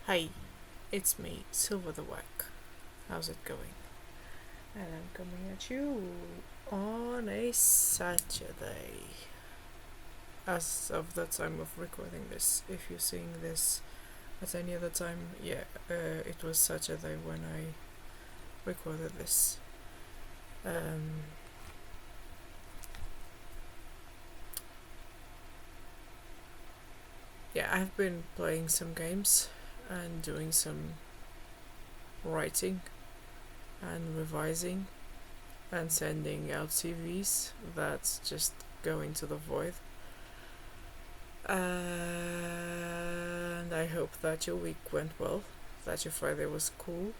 Hi, it's me, Silver the Wack. How's it going? And I'm coming at you on a Saturday. As of the time of recording this, if you're seeing this at any other time, it was Saturday when I recorded this. I've been playing some games and doing some writing and revising and sending out CVs that's just going to the void. And I hope that your week went well, that your Friday was cool.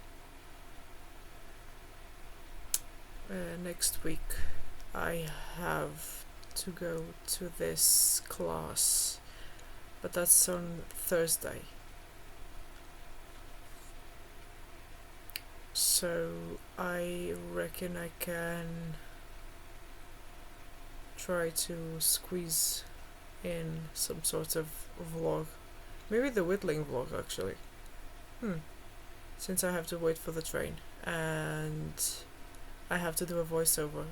Next week I have to go to this class, but that's on Thursday. So I reckon I can try to squeeze in some sort of vlog. Maybe the whittling vlog, actually. Since I have to wait for the train and I have to do a voiceover.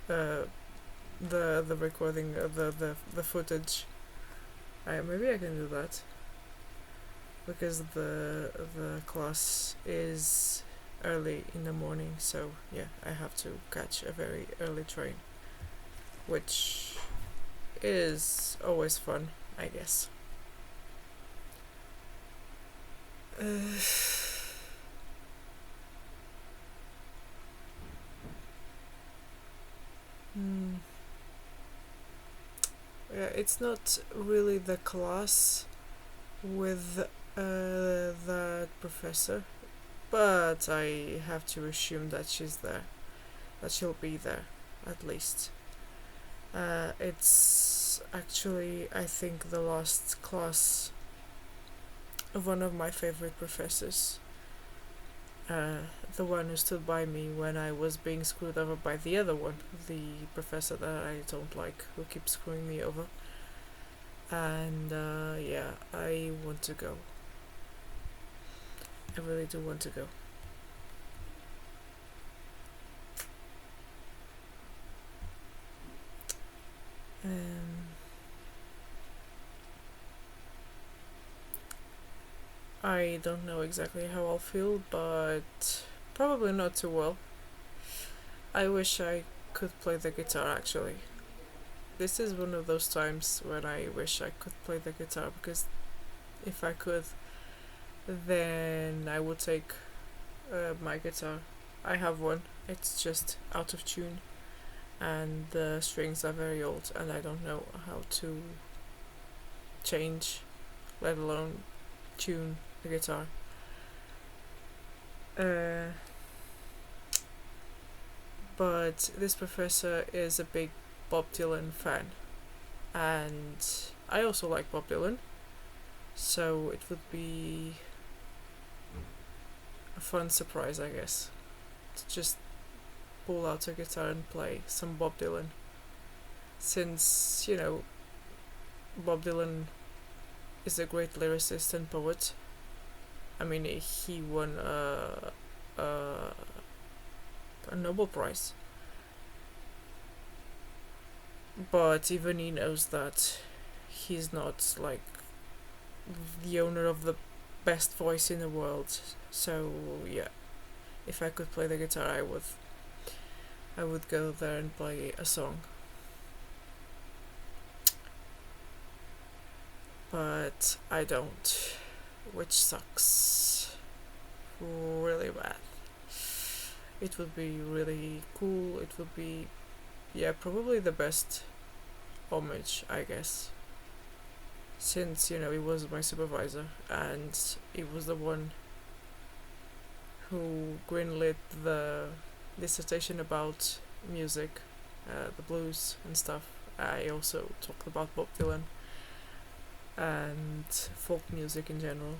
The recording of the footage. Maybe I can do that. Because the class is early in the morning, so yeah, I have to catch a very early train, which is always fun, I guess. It's not really the class with that professor, but I have to assume that she's there, that she'll be there, at least. It's actually, I think, the last class of one of my favorite professors. The one who stood by me when I was being screwed over by the other one, the professor that I don't like, who keeps screwing me over. And I want to go. I really do want to go. I don't know exactly how I'll feel, but probably not too well. I wish I could play the guitar, actually. This is one of those times when I wish I could play the guitar, because if I could, then I would take my guitar. I have one, it's just out of tune, and the strings are very old, and I don't know how to change, let alone tune the guitar. But this professor is a big Bob Dylan fan, and I also like Bob Dylan, so it would be a fun surprise, I guess, to just pull out a guitar and play some Bob Dylan. Since, Bob Dylan is a great lyricist and poet. I mean, he won a Nobel Prize. But even he knows that he's not, like, the owner of the best voice in the world. So, yeah, if I could play the guitar, I would go there and play a song. But I don't, which sucks really bad. It would be really cool. It would be, probably the best homage, I guess. Since, he was my supervisor and he was the one who greenlit the dissertation about music, the blues and stuff. I also talked about Bob Dylan and folk music in general.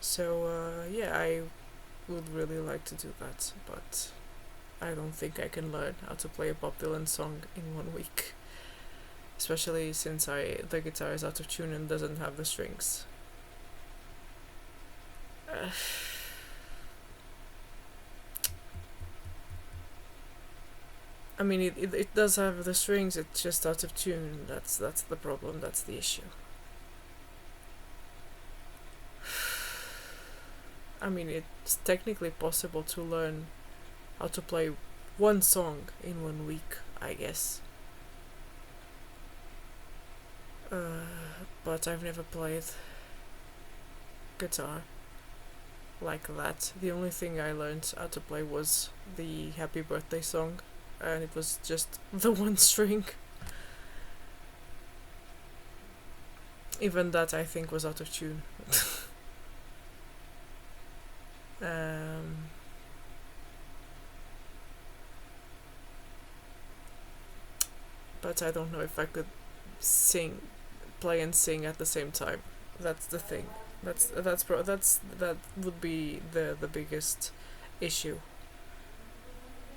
So, I would really like to do that, but I don't think I can learn how to play a Bob Dylan song in 1 week. Especially since the guitar is out of tune and doesn't have the strings. I mean, it does have the strings, it's just out of tune. That's the problem, that's the issue. I mean, it's technically possible to learn how to play one song in 1 week, I guess. But I've never played guitar like that. The only thing I learned how to play was the Happy Birthday song, and it was just the one string. Even that, I think, was out of tune. But I don't know if I could play and sing at the same time. That's the thing. That would be the biggest issue.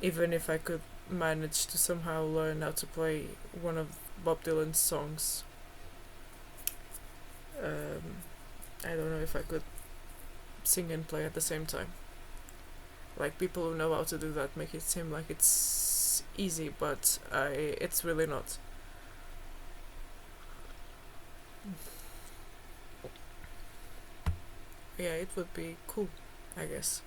Even if I could manage to somehow learn how to play one of Bob Dylan's songs, I don't know if I could sing and play at the same time. Like, people who know how to do that make it seem like it's easy, but it's really not. Yeah, it would be cool, I guess.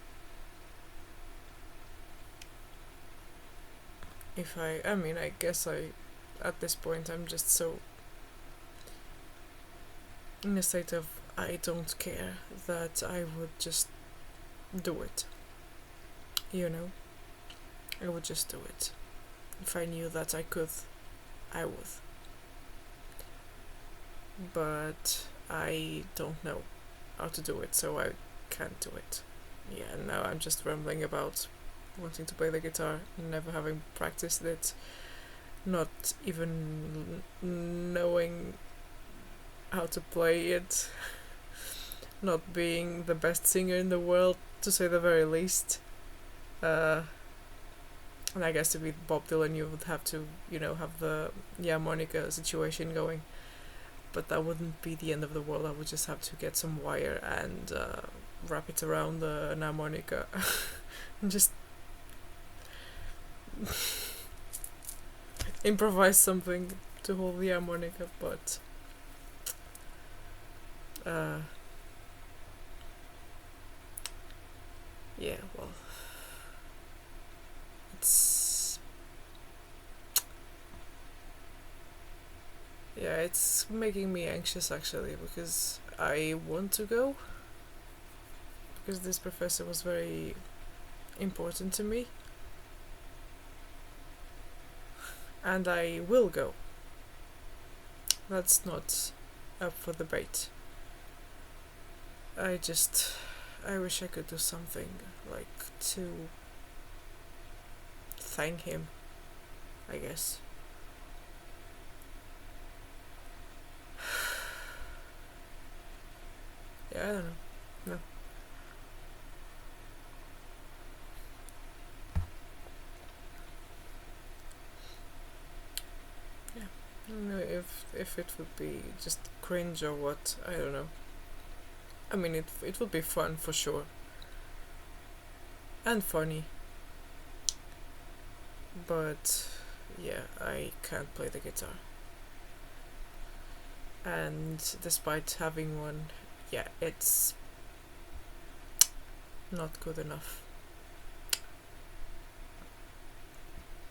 I mean, I guess at this point, I'm just so in a state of I don't care that I would just do it. You know? I would just do it. If I knew that I could, I would. But I don't know how to do it, so I can't do it. Yeah, now I'm just rambling about wanting to play the guitar, never having practiced it, not even knowing how to play it, not being the best singer in the world, to say the very least. And I guess to be Bob Dylan, you would have to, have the harmonica situation going. But that wouldn't be the end of the world. I would just have to get some wire and wrap it around an harmonica and just improvise something to hold the harmonica. But yeah, well, it's making me anxious, actually, because I want to go, because this professor was very important to me, and I will go. That's not up for debate. I wish I could do something, like, to thank him, I guess. Yeah, I don't know. No. Yeah. I don't know if it would be just cringe or what. I don't know. I mean, it would be fun for sure. And funny. But yeah, I can't play the guitar. And despite having one, yeah, it's not good enough.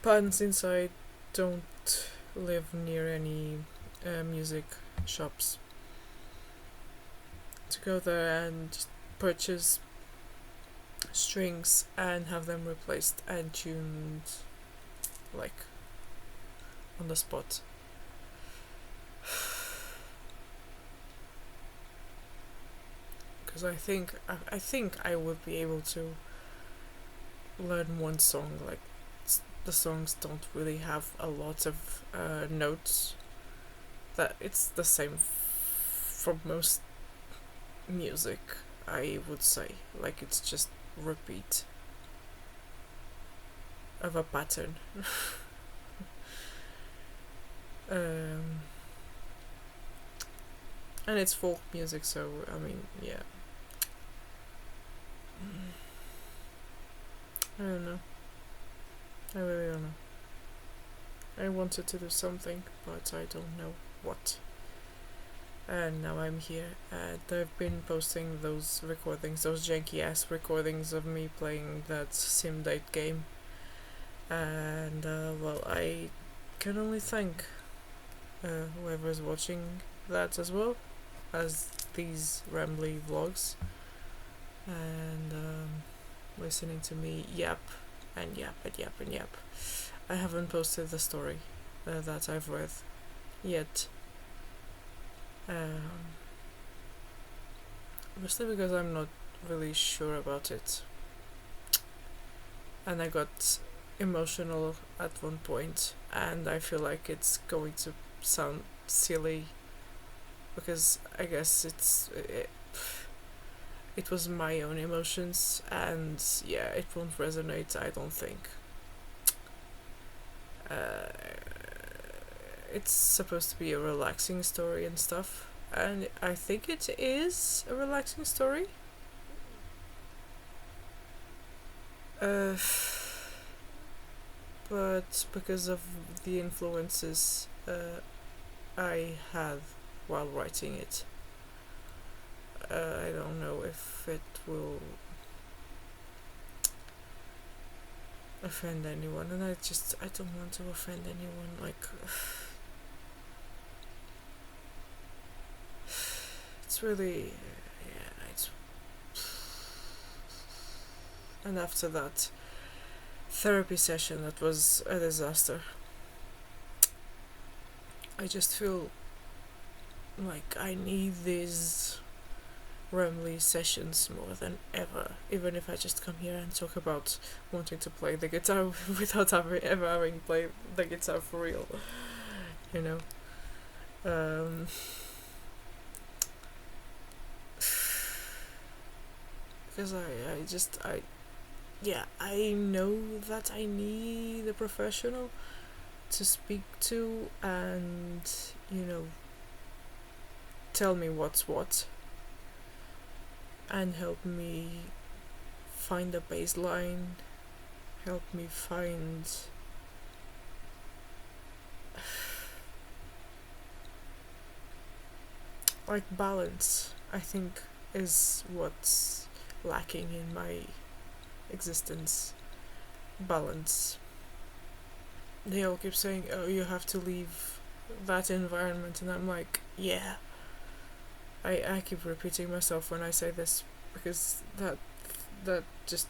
But since I don't live near any music shops, to go there and just purchase strings and have them replaced and tuned, like, on the spot. Because I think I would be able to learn one song. Like, the songs don't really have a lot of notes. That it's the same for most music, I would say. Like, it's just repeat of a pattern. And it's folk music, so I mean, yeah. I don't know. I really don't know. I wanted to do something, but I don't know what. And now I'm here, and I've been posting those recordings, those janky ass recordings of me playing that sim date game. And, well, I can only thank whoever's watching that as well as these rambly vlogs, and listening to me yap and yap and yap and yap. I haven't posted the story that I've read yet. Mostly because I'm not really sure about it. And I got emotional at one point, and I feel like it's going to sound silly because I guess it was my own emotions, and yeah, it won't resonate, I don't think. It's supposed to be a relaxing story and stuff, and I think it is a relaxing story. But because of the influences I had while writing it, I don't know if it will offend anyone, and I don't want to offend anyone. Like, it's really, yeah, it's. And after that therapy session, that was a disaster. I just feel like I need these rambly sessions more than ever, even if I just come here and talk about wanting to play the guitar without ever having played the guitar for real, you know. Because I know that I need a professional to speak to and, you know, tell me what's what and help me find a baseline, help me find like balance, I think, is what's lacking in my existence. Balance. They all keep saying, oh, you have to leave that environment, and I'm like, yeah. I keep repeating myself when I say this because that just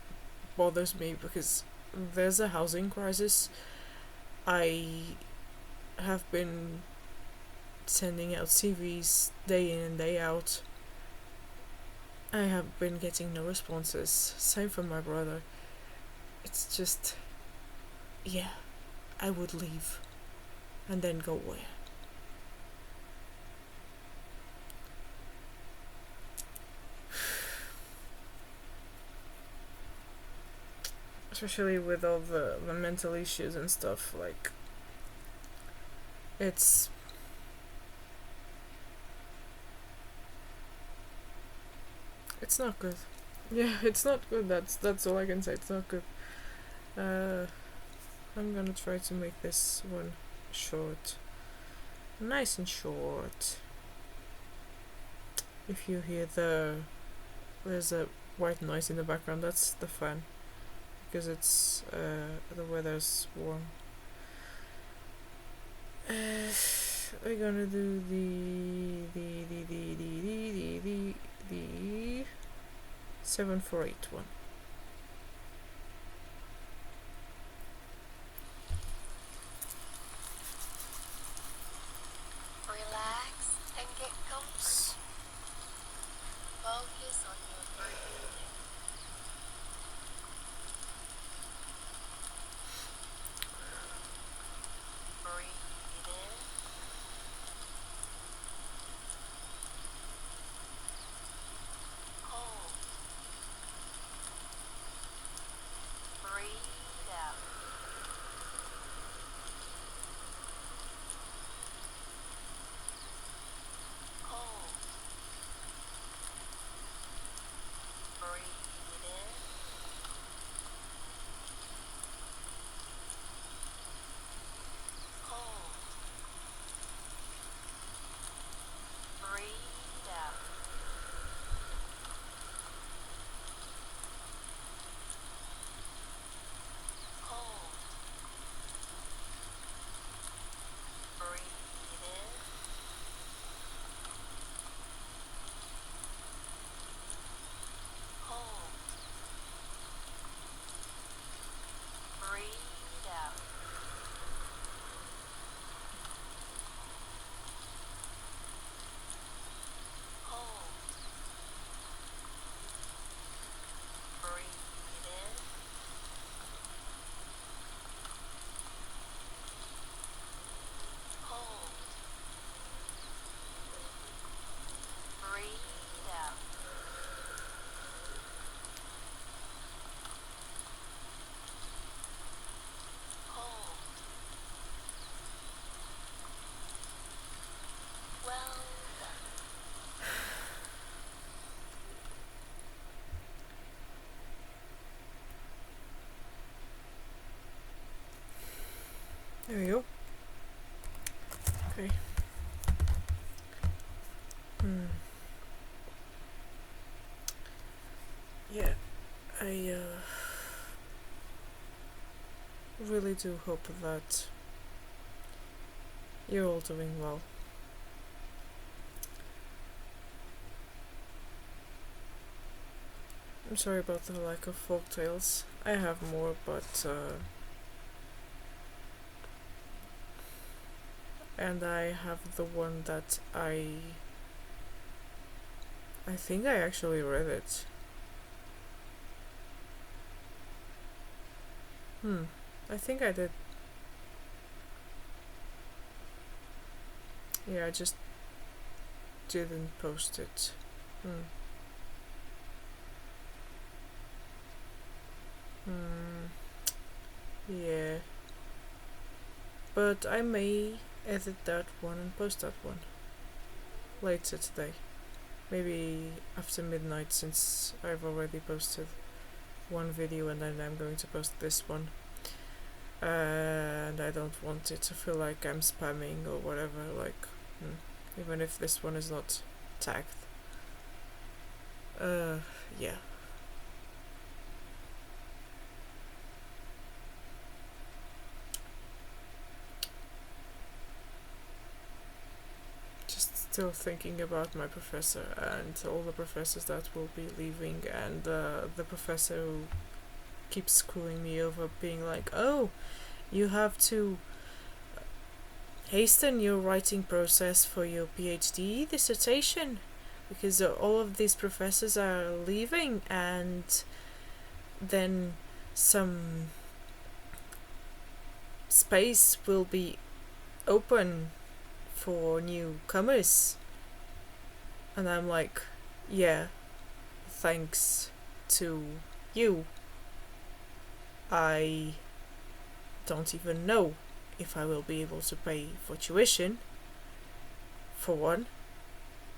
bothers me, because there's a housing crisis. I have been sending out CVs day in and day out. I have been getting no responses. Same for my brother. It's just, yeah, I would leave and then go where? Especially with all the mental issues and stuff, like, it's not good. Yeah, it's not good. That's all I can say. It's not good. I'm gonna try to make this one short, nice and short. If you hear there's a white noise in the background, that's the fan, because it's the weather's warm. We're gonna do the 748 one. Relax and get comfortable. Focus on your breathing. Breathe in. Hold. I really do hope that you're all doing well. I'm sorry about the lack of folk tales. I have more, but and I have the one that I think I actually read it. I think I did. Yeah, I just didn't post it. Yeah. But I may edit that one and post that one later today. Maybe after midnight, since I've already posted one video and then I'm going to post this one. And I don't want it to feel like I'm spamming or whatever, like, even if this one is not tagged. Yeah. Just still thinking about my professor and all the professors that will be leaving, and the professor who keeps screwing me over, being like, oh, you have to hasten your writing process for your PhD dissertation because all of these professors are leaving, and then some space will be open for newcomers. And I'm like, yeah, thanks to you, I don't even know if I will be able to pay for tuition. For one,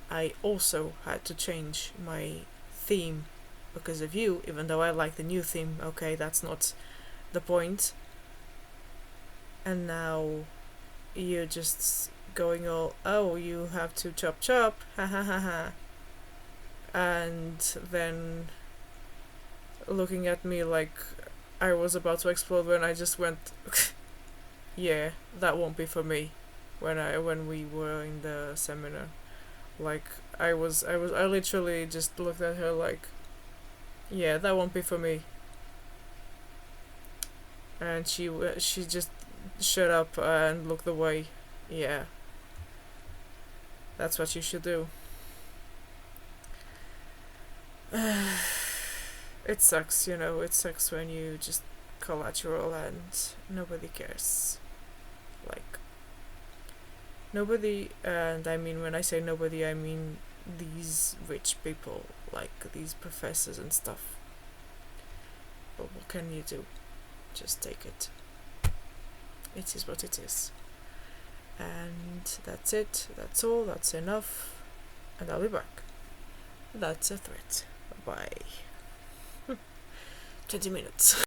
I also had to change my theme because of you, even though I like the new theme. Okay, that's not the point. And now you're just going all, oh, you have to chop, ha ha ha ha. And then looking at me like I was about to explode when I just went, yeah, that won't be for me. When we were in the seminar, like I literally just looked at her like, yeah, that won't be for me. And she just shut up and looked away. Yeah, that's what you should do. It sucks, it sucks when you just collateral and nobody cares. Like, nobody, and I mean, when I say nobody, I mean these rich people, like these professors and stuff. But what can you do? Just take it. It is what it is. And that's it. That's all. That's enough. And I'll be back. That's a threat. Bye. 20 minutes.